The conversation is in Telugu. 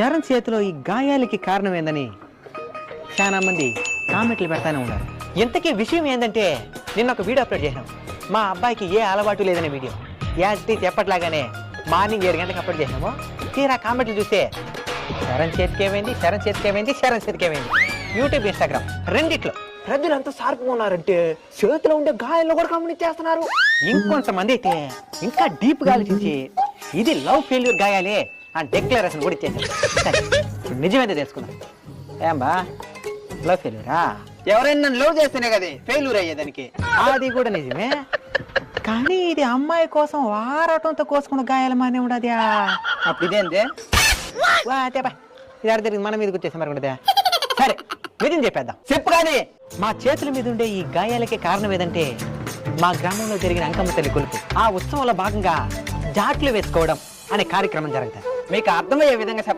చరణ్ చేతిలో ఈ గాయాలకి కారణం ఏందని చాలా మంది కామెంట్లు పెడతానే ఉన్నారు. ఇంతకీ విషయం ఏంటంటే నిన్న ఒక వీడియో అప్లోడ్ చేశాం. మా అబ్బాయికి ఏ అలవాటు లేదనే వీడియో యాజ్ టీచ్ ఎప్పట్లాగానే మార్నింగ్ 7 గంటలకు అప్లోడ్ చేసాము. తీరా కామెంట్లు చూస్తే శరణ్ చేతికి ఏమైంది, శరణ్ చేతికి ఏమైంది, శరణ్ చేతికి ఏమైంది, యూట్యూబ్ ఇన్స్టాగ్రామ్ రెండిట్లో ప్రజలు అంతా షార్ప్గా ఉన్నారంటే చేతిలో ఉండే గాయాలను కూడా కామెంట్ చేస్తున్నారు. ఇంకొంతమంది అయితే ఇంకా డీప్గా ఆలోచించి ఇది లవ్ ఫెయిల్యూర్ గాయాలే అని డిక్లరేషన్ కూడా ఇచ్చేసారు. నిజమేదో తెలుసుకుందాం. ఏం బా లవ్ ఫెయిల్యూరా? ఎవరైనా నన్ను లవ్ చేస్తేనే కదా ఫెయిల్యూర్ అయ్యేదానికి. అది కూడా నిజమే, కానీ ఇది అమ్మాయి కోసం వారటంతో కోసుకున్న గాయాల మానే ఉండదా? అప్పుడు ఇదేందే వా తేపా, ఇది అర్థం మన మీదకి వచ్చేసి మరి ఉండదా? సరే నిజం చెప్పేద్దాం. చెప్పు కానీ. మా చేతుల మీద ఉండే ఈ గాయాలకి కారణం ఏదంటే మా గ్రామంలో జరిగిన అంకమ్మ తల్లి కొలుపు. ఆ ఉత్సవంలో భాగంగా జాట్లు వేసుకోవడం అనే కార్యక్రమం జరుగుతుంది. మీకు అర్థమయ్యే విధంగా